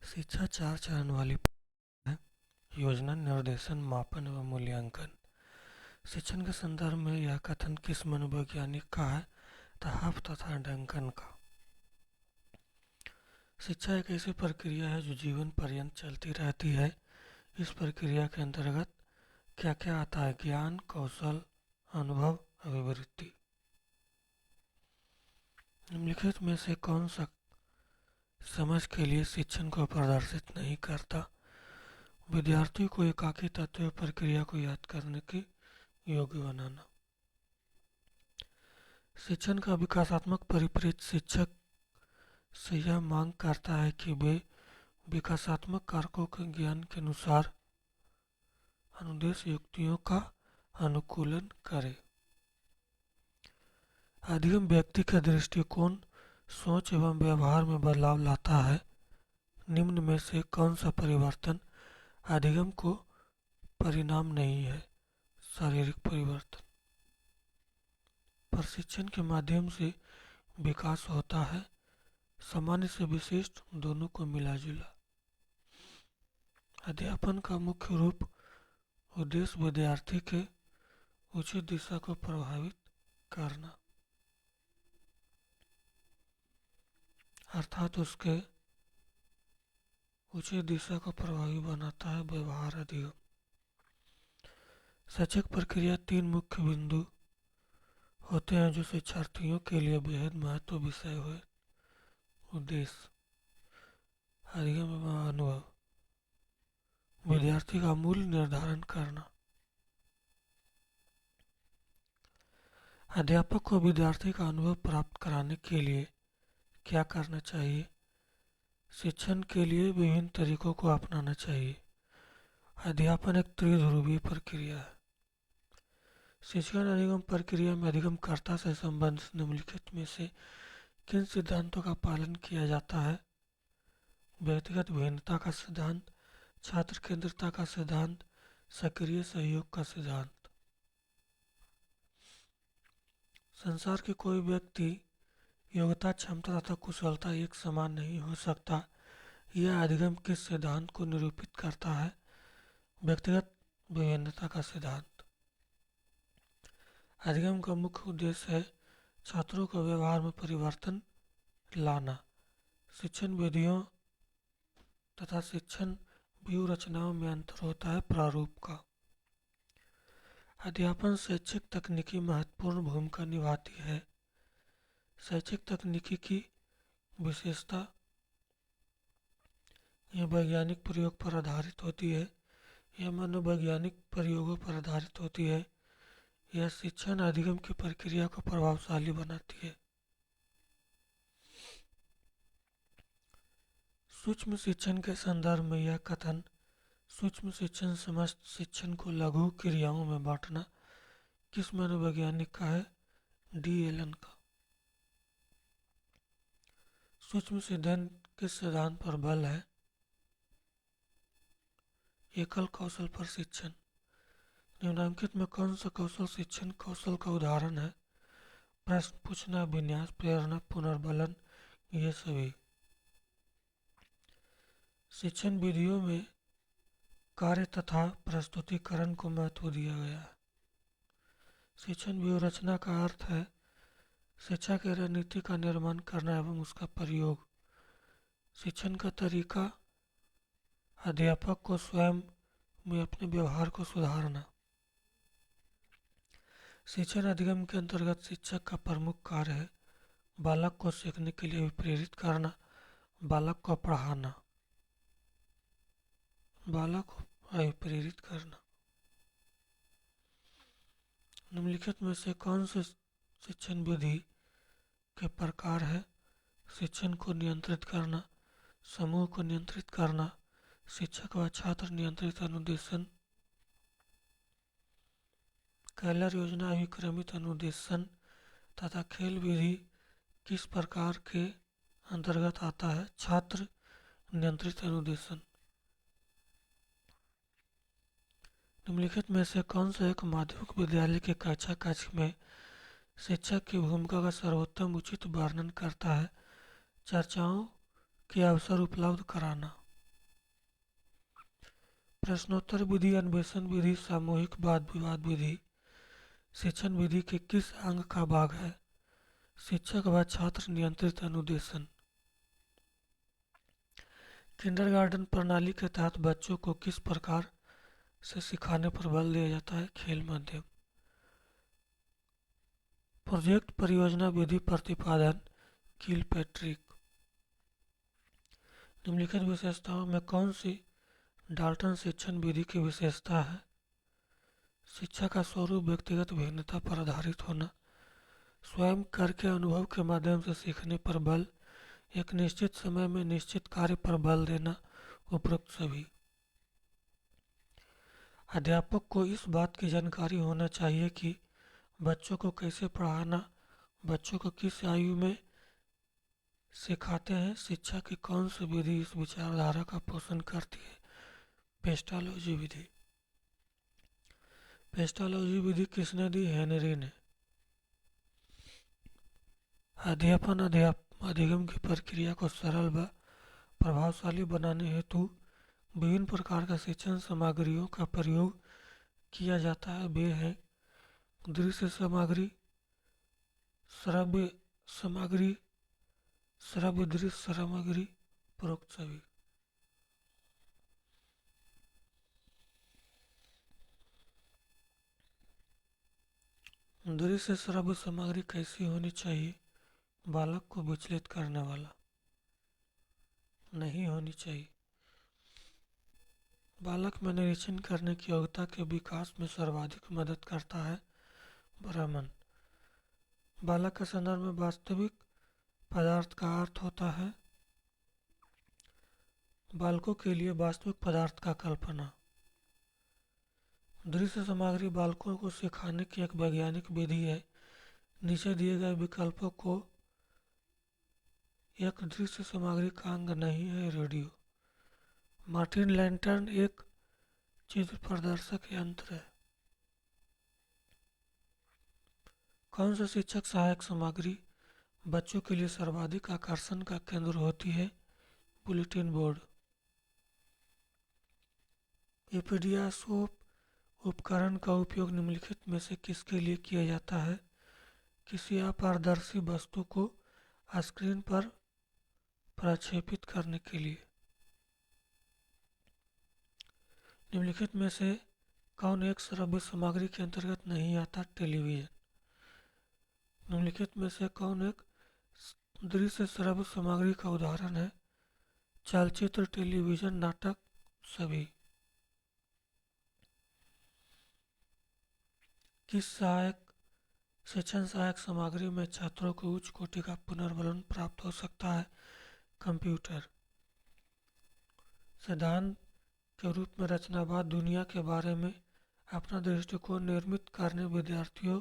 शिक्षा चार चरण वाली है। योजना, निर्देशन, मापन एवं मूल्यांकन। शिक्षण के संदर्भ में यह कथन किस मनोवैज्ञानिक का है? तहाफ तथा डंकन का। शिक्षा एक ऐसी प्रक्रिया है जो जीवन पर्यंत चलती रहती है। इस प्रक्रिया के अंतर्गत क्या क्या आता है? ज्ञान, कौशल, अनुभव, अभिवृत्ति। निम्नलिखित में से कौन सा समझ के लिए शिक्षण को प्रदर्शित नहीं करता? विद्यार्थी को एकाकी तत्व या प्रक्रिया को याद करने के योग्य बनाना। शिक्षण का विकासात्मक परिप्रेक्ष्य शिक्षक से यह मांग करता है कि वे विकासात्मक कारकों के ज्ञान के अनुसार अनुदेश युक्तियों का अनुकूलन करें। अधिगम व्यक्ति का दृष्टिकोण, सोच एवं व्यवहार में बदलाव लाता है। निम्न में से कौन सा परिवर्तन अधिगम को परिणाम नहीं है? शारीरिक परिवर्तन। प्रशिक्षण के माध्यम से विकास होता है। सामान्य से विशिष्ट दोनों को मिला जुला। अध्यापन का मुख्य रूप उद्देश्य विद्यार्थी के उचित दिशा को प्रभावित करना, अर्थात उसके उचित दिशा को प्रभावी बनाता है। व्यवहार अधिगम। शैक्षिक प्रक्रिया तीन मुख्य बिंदु होते हैं जो शिक्षार्थियों के लिए बेहद महत्व विषय हुए। उद्देश्य, अधिगम एवं अनुभव। विद्यार्थी का मूल्य निर्धारण करना। अध्यापक को विद्यार्थी का अनुभव प्राप्त कराने के लिए क्या करना चाहिए? शिक्षण के लिए विभिन्न तरीकों को अपनाना चाहिए। अध्यापन एक त्रिध्रुवीय प्रक्रिया है। शिक्षण अधिगम प्रक्रिया में अधिगमकर्ता से संबंधित निम्नलिखित में से किन सिद्धांतों का पालन किया जाता है? व्यक्तिगत भिन्नता का सिद्धांत, छात्र केंद्रितता का सिद्धांत, सक्रिय सहयोग का सिद्धांत। संसार के कोई व्यक्ति योग्यता, क्षमता तथा कुशलता एक समान नहीं हो सकता। यह अधिगम किस सिद्धांत को निरूपित करता है? व्यक्तिगत विभिन्नता का सिद्धांत। अधिगम का मुख्य उद्देश्य है छात्रों को व्यवहार में परिवर्तन लाना। शिक्षण विधियों तथा शिक्षण व्यूह रचनाओं में अंतर होता है। प्रारूप का। अध्यापन शैक्षिक तकनीकी महत्वपूर्ण भूमिका निभाती है। शैक्षिक तकनीकी की विशेषता यह वैज्ञानिक प्रयोग पर आधारित होती है। यह मनोवैज्ञानिक प्रयोगों पर आधारित होती है। यह शिक्षण अधिगम की प्रक्रिया को प्रभावशाली बनाती है। सूक्ष्म शिक्षण के संदर्भ में यह कथन सूक्ष्म शिक्षण समस्त शिक्षण को लघु क्रियाओं में बांटना किस मनोवैज्ञानिक का है? डी एलन का। सूक्ष्म सिद्धांत किस सिद्धांत पर बल है? एकल कौशल प्रशिक्षण। निम्नलिखित में कौन सा कौशल शिक्षण कौशल का उदाहरण है? प्रश्न पूछना, विन्यास, प्रेरणा, पुनर्बलन, ये सभी। शिक्षण विधियों में कार्य तथा प्रस्तुतिकरण को महत्व दिया गया है। शिक्षण व्यूह रचना का अर्थ है शिक्षा की रणनीति का निर्माण करना एवं उसका प्रयोग। शिक्षण का तरीका अध्यापक को स्वयं में अपने व्यवहार को सुधारना। शिक्षण अधिगम के अंतर्गत शिक्षक का प्रमुख कार्य है बालक को सीखने के लिए प्रेरित करना, बालक को पढ़ाना, बालक को प्रेरित करना। निम्नलिखित में से कौन से शिक्षण विधि के प्रकार है? शिक्षण को नियंत्रित करना, समूह को नियंत्रित करना, शिक्षक व छात्र नियंत्रित अनुदेशन, कैलर योजना अभिक्रमित अनुदेशन तथा खेल विधि किस प्रकार के अंतर्गत आता है? छात्र नियंत्रित अनुदेशन। निम्नलिखित में से कौन सा एक माध्यमिक विद्यालय के कक्षा कक्ष में शिक्षक की भूमिका का सर्वोत्तम उचित वर्णन करता है? चर्चाओं के अवसर उपलब्ध कराना। प्रश्नोत्तर विधि, अन्वेषण विधि, सामूहिक वाद विवाद विधि शिक्षण विधि के किस अंग का भाग है? शिक्षक व छात्र नियंत्रित अनुदेशन। किंडरगार्टन प्रणाली के तहत बच्चों को किस प्रकार से सिखाने पर बल दिया जाता है? खेल माध्यम। प्रोजेक्ट परियोजना विधि प्रतिपादन किलपैट्रिक। निम्नलिखित विशेषताओं में कौन सी डाल्टन शिक्षण विधि की विशेषता है? शिक्षा का स्वरूप व्यक्तिगत भिन्नता पर आधारित होना, स्वयं करके अनुभव के माध्यम से सीखने पर बल, एक निश्चित समय में निश्चित कार्य पर बल देना, उपरोक्त सभी। अध्यापक को इस बात की जानकारी होना चाहिए कि बच्चों को कैसे पढ़ाना, बच्चों को किस आयु में सिखाते हैं, शिक्षा की कौन सी विधि इस विचारधारा का पोषण करती है? पेस्टालॉजी विधि। पेस्टालॉजी विधि किसने दी? हेनरी ने। अध्यापन अधिगम की प्रक्रिया को सरल व प्रभावशाली बनाने हेतु विभिन्न प्रकार का शिक्षण सामग्रियों का प्रयोग किया जाता है। वे हैं दृश्य सामग्री, श्रव्य सामग्री, श्रव्य दृश्य सामग्री, उपरोक्त सभी। दृश्य श्रव्य सामग्री कैसी होनी चाहिए? बालक को विचलित करने वाला नहीं होनी चाहिए। बालक में निरीक्षण करने की योग्यता के विकास में सर्वाधिक मदद करता है भ्रमण। बालक के संदर्भ में वास्तविक पदार्थ का अर्थ होता है बालकों के लिए वास्तविक पदार्थ का कल्पना। दृश्य सामग्री बालकों को सिखाने की एक वैज्ञानिक विधि है। नीचे दिए गए विकल्पों को एक दृश्य सामग्री का अंग नहीं है। रेडियो। मार्टिन लैंटर्न एक चित्र प्रदर्शक यंत्र है। कौन सा शिक्षक सहायक सामग्री बच्चों के लिए सर्वाधिक आकर्षण का केंद्र होती है? Bulletin board. एपीडियासोप उपकरण का उपयोग निम्नलिखित में से किसके लिए किया जाता है? किसी अपारदर्शी वस्तु को स्क्रीन पर प्रक्षेपित करने के लिए। निम्नलिखित में से कौन एक श्रव्य सामग्री के अंतर्गत नहीं आता? टेलीविजन। निम्नलिखित में से कौन एक दृश्य श्रव्य सामग्री का उदाहरण है? चलचित्र, टेलीविजन, नाटक, सभी। किस शिक्षण सहायक सामग्री में छात्रों को उच्च कोटि का पुनर्वलन प्राप्त हो सकता है? कंप्यूटर। सिद्धांत के रूप में रचनावाद दुनिया के बारे में अपना दृष्टिकोण निर्मित करने विद्यार्थियों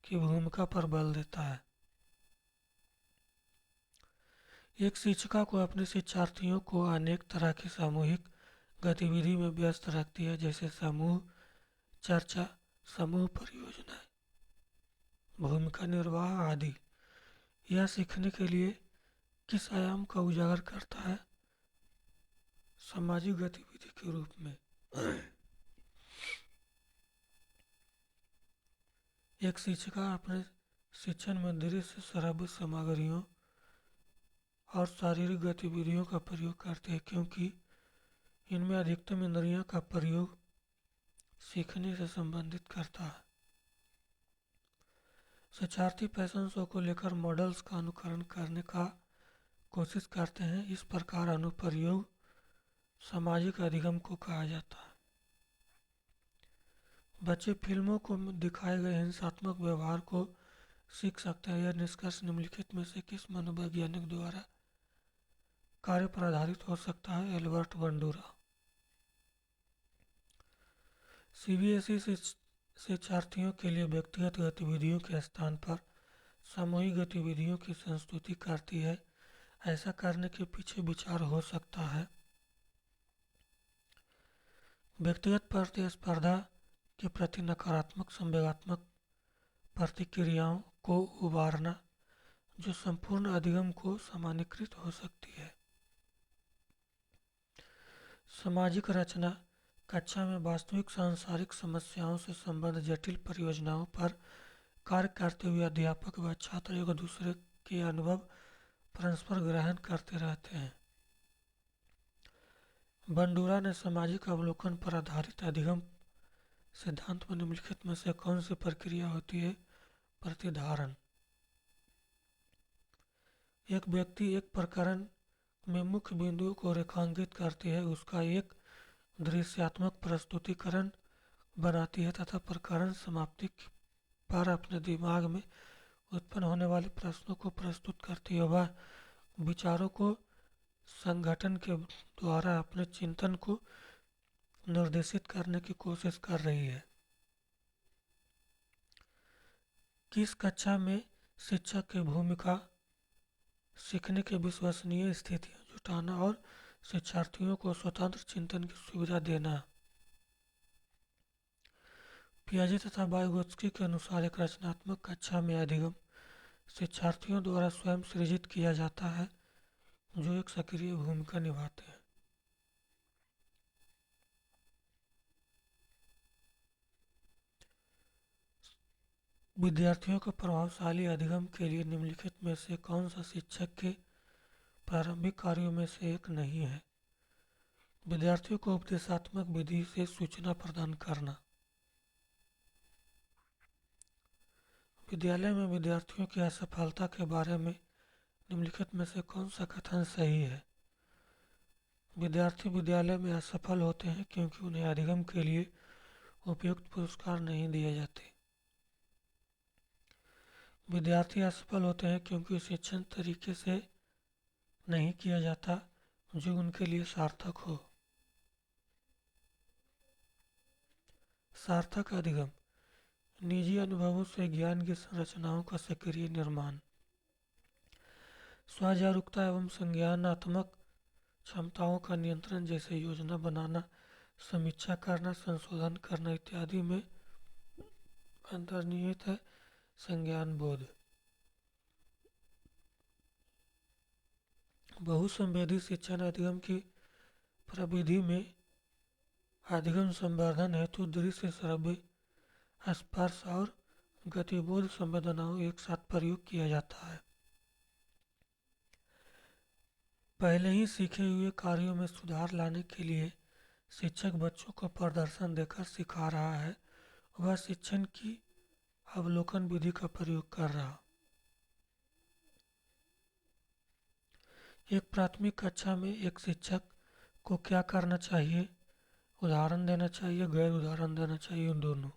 की भूमिका पर बल देता है। एक शिक्षिका को अपने शिक्षार्थियों को अनेक तरह की सामूहिक गतिविधि में व्यस्त रखती है, जैसे समूह चर्चा, समूह परियोजनाएं, भूमिका निर्वाह आदि। यह सीखने के लिए किस आयाम का उजागर करता है? सामाजिक गतिविधि के रूप में। एक शिक्षिका अपने शिक्षण में दृश्य श्रव्य सामग्रियों और शारीरिक गतिविधियों का प्रयोग करते हैं, क्योंकि इनमें अधिकतम इंद्रियों का प्रयोग सीखने से संबंधित करता है। शिक्षार्थी फैशन शो को लेकर मॉडल्स का अनुकरण करने का कोशिश करते हैं। इस प्रकार अनुप्रयोग सामाजिक अधिगम को कहा जाता है। बच्चे फिल्मों को दिखाए गए हिंसात्मक व्यवहार को सीख सकते हैं। यह निष्कर्ष निम्नलिखित में से किस मनोवैज्ञानिक द्वारा कार्य पर आधारित हो सकता है? Albert Bandura. सीबीएसई शिक्षार्थियों के लिए व्यक्तिगत गतिविधियों के स्थान पर सामूहिक गतिविधियों की संस्तुति करती है। ऐसा करने के पीछे विचार हो सकता है व्यक्तिगत प्रतिस्पर्धा के प्रति नकारात्मक संवेगात्मक प्रतिक्रियाओं को उबारना, जो संपूर्ण अधिगम को सामान्यीकृत हो सकती है। सामाजिक रचना कक्षा में वास्तविक सांसारिक समस्याओं से संबद्ध जटिल परियोजनाओं पर कार्य करते हुए अध्यापक व छात्र एक दूसरे के अनुभव परस्पर ग्रहण करते रहते हैं। बंडूरा ने सामाजिक अवलोकन पर आधारित अधिगम सिद्धांत में निम्नलिखित में से कौन सी प्रक्रिया होती है? प्रतिधारण। एक व्यक्ति एक प्रकरण में मुख्य बिंदुओं को रेखांकित करती है, उसका एक दृश्यात्मक प्रस्तुतिकरण बनाती है तथा प्रकरण समाप्ति पर अपने दिमाग में उत्पन्न होने वाले प्रश्नों को प्रस्तुत करती है। वह विचारों को संगठन के द्वारा अपने चिंतन को निर्देशित करने की कोशिश कर रही है। किस कक्षा में शिक्षक की भूमिका सीखने की विश्वसनीय स्थितियां जुटाना और शिक्षार्थियों को स्वतंत्र चिंतन की सुविधा देना। पियाजे तथा वाइगोत्स्की के अनुसार एक रचनात्मक कक्षा में अधिगम शिक्षार्थियों द्वारा स्वयं सृजित किया जाता है जो एक सक्रिय भूमिका निभाते हैं। विद्यार्थियों को प्रभावशाली अधिगम के लिए निम्नलिखित में से कौन सा शिक्षक के प्रारंभिक कार्यों में से एक नहीं है? विद्यार्थियों को उपदेशात्मक विधि से सूचना प्रदान करना। विद्यालय में विद्यार्थियों की असफलता के बारे में निम्नलिखित में से कौन सा कथन सही है? विद्यार्थी विद्यालय में असफल होते हैं क्योंकि उन्हें अधिगम के लिए उपयुक्त पुरस्कार नहीं दिए जाते। विद्यार्थी असफल होते हैं क्योंकि शिक्षण तरीके से नहीं किया जाता जो उनके लिए सार्थक हो। सार्थक अधिगम। निजी अनुभवों से ज्ञान की संरचनाओं का सक्रिय निर्माण। स्वजागरूकता एवं संज्ञानात्मक क्षमताओं का नियंत्रण जैसे योजना बनाना, समीक्षा करना, संशोधन करना इत्यादि में अंतर्निहित है संज्ञान बोध। बहुसंवेदी शिक्षण अधिगम की प्रविधि में अधिगम संवर्धन हेतु दृश्य, श्रव्य, स्पर्श और गतिबोध संवेदनाओं एक साथ प्रयोग किया जाता है। पहले ही सीखे हुए कार्यों में सुधार लाने के लिए शिक्षक बच्चों को प्रदर्शन देकर सिखा रहा है। वह शिक्षण की अवलोकन विधि का प्रयोग कर रहा। एक प्राथमिक कक्षा में एक शिक्षक को क्या करना चाहिए? उदाहरण देना चाहिए, गैर उदाहरण देना चाहिए, उन दोनों।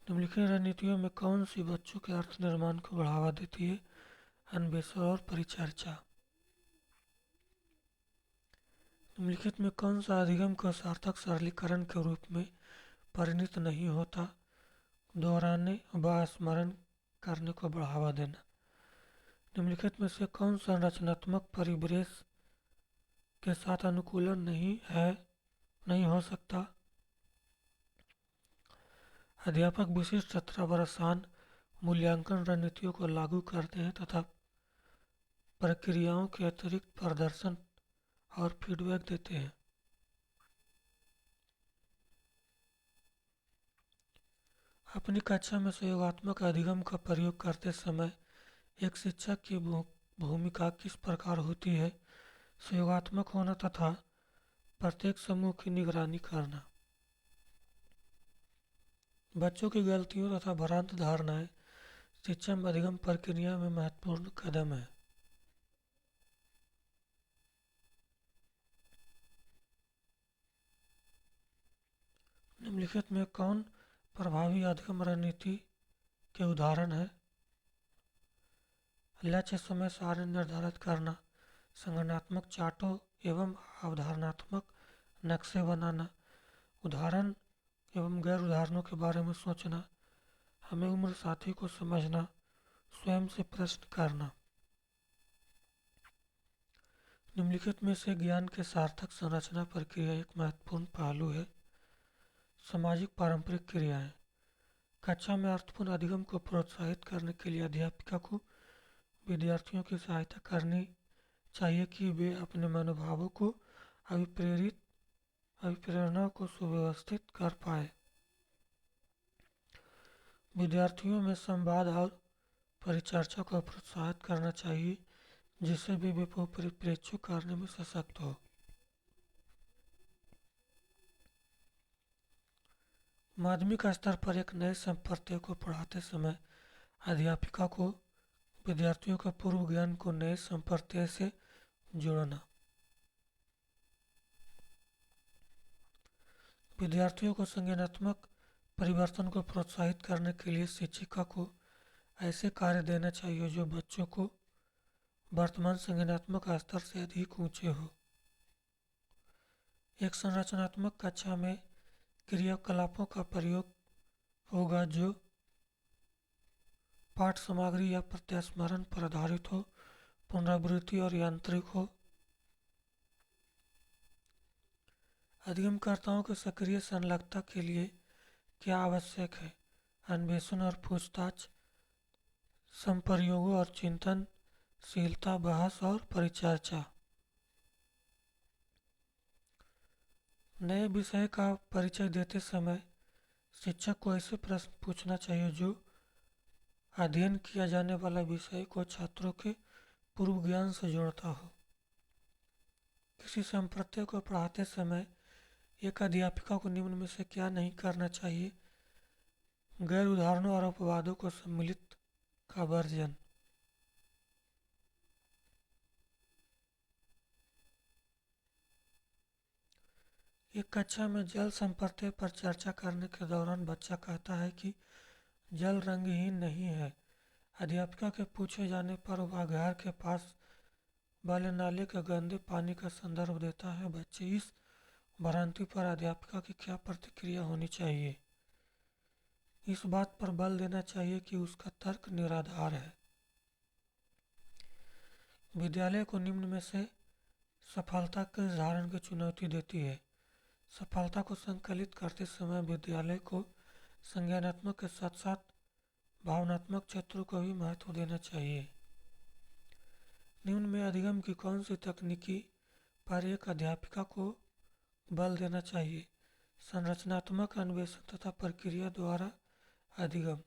निम्नलिखित रणनीतियों में कौन सी बच्चों के अर्थ निर्माण को बढ़ावा देती है? अन्वेषण और परिचर्चा। निम्नलिखित में कौन सा अधिगम को सार्थक सरलीकरण के रूप में परिणत नहीं होता? दोहराने व स्मरण करने को बढ़ावा देना। निम्नलिखित में से कौन सा रचनात्मक परिवेश के साथ अनुकूलन नहीं हो सकता? अध्यापक विशिष्ट तथा आसान मूल्यांकन रणनीतियों को लागू करते हैं तथा प्रक्रियाओं के अतिरिक्त प्रदर्शन और फीडबैक देते हैं। अपनी कक्षा में सहयोगात्मक अधिगम का प्रयोग करते समय एक शिक्षक की भूमिका किस प्रकार होती है? सहयोगात्मक होना तथा प्रत्येक समूह की निगरानी करना। बच्चों की गलतियों तथा भ्रांत धारणाएं शिक्षण अधिगम प्रक्रिया में महत्वपूर्ण कदम है। निम्नलिखित में कौन प्रभावी अधिगम रणनीति के उदाहरण है? लक्ष्य समय सारणी निर्धारित करना, संगठनात्मक चार्टों एवं अवधारणात्मक नक्शे बनाना, उदाहरण एवं गैर उदाहरणों के बारे में सोचना, हमें उम्र साथी को समझना, स्वयं से प्रश्न करना। निम्नलिखित में से ज्ञान के सार्थक संरचना प्रक्रिया एक महत्वपूर्ण पहलू है। सामाजिक पारंपरिक क्रियाएं। कक्षा में अर्थपूर्ण अधिगम को प्रोत्साहित करने के लिए अध्यापिका को विद्यार्थियों की सहायता करनी चाहिए कि वे अपने मनोभावों को अभिप्रेरित अभिप्रेरणा को सुव्यवस्थित कर पाए। विद्यार्थियों में संवाद और परिचर्चा को प्रोत्साहित करना चाहिए, जिससे वे परिप्रेक्ष्य करने में सशक्त हो। माध्यमिक स्तर पर एक नए संप्रदाय को पढ़ाते समय अध्यापिका को विद्यार्थियों के पूर्व ज्ञान को नए संप्रदाय से जोड़ना। विद्यार्थियों को संज्ञानात्मक परिवर्तन को प्रोत्साहित करने के लिए शिक्षिका को ऐसे कार्य देना चाहिए जो बच्चों को वर्तमान संज्ञानात्मक स्तर से अधिक ऊंचे हो। एक संरचनात्मक कक्षा में क्रियाकलापों का प्रयोग होगा जो पाठ सामग्री या प्रत्यास्मरण पर आधारित हो, पुनरावृत्ति और यांत्रिक हो। अधिगमकर्ताओं की सक्रिय संलग्नता के लिए क्या आवश्यक है? अन्वेषण और पूछताछ, संप्रयोगों और चिंतनशीलता, बहस और परिचर्चा। नए विषय का परिचय देते समय शिक्षक को ऐसे प्रश्न पूछना चाहिए जो अध्ययन किया जाने वाला विषय को छात्रों के पूर्व ज्ञान से जोड़ता हो। किसी संप्रदाय को पढ़ाते समय एक अध्यापिका को निम्न में से क्या नहीं करना चाहिए? गैर उदाहरणों और अपवादों को सम्मिलित का वर्जन। एक कक्षा में जल संप्रदाय पर चर्चा करने के दौरान बच्चा कहता है कि जल रंगहीन नहीं है। अध्यापिका के पूछे जाने पर वह घर के पास वाले नाले के गंदे पानी का संदर्भ देता है। बच्चे इस भ्रांति पर अध्यापिका की क्या प्रतिक्रिया होनी चाहिए? इस बात पर बल देना चाहिए कि उसका तर्क निराधार है। विद्यालय को निम्न में से सफलता के धारण की चुनौती देती है। सफलता को संकलित करते समय विद्यालय को संज्ञानात्मक के साथ साथ भावनात्मक क्षेत्रों को भी महत्व देना चाहिए। निम्न में अधिगम की कौन सी तकनीकी पर एक अध्यापिका को बल देना चाहिए? संरचनात्मक अन्वेषण तथा प्रक्रिया द्वारा अधिगम।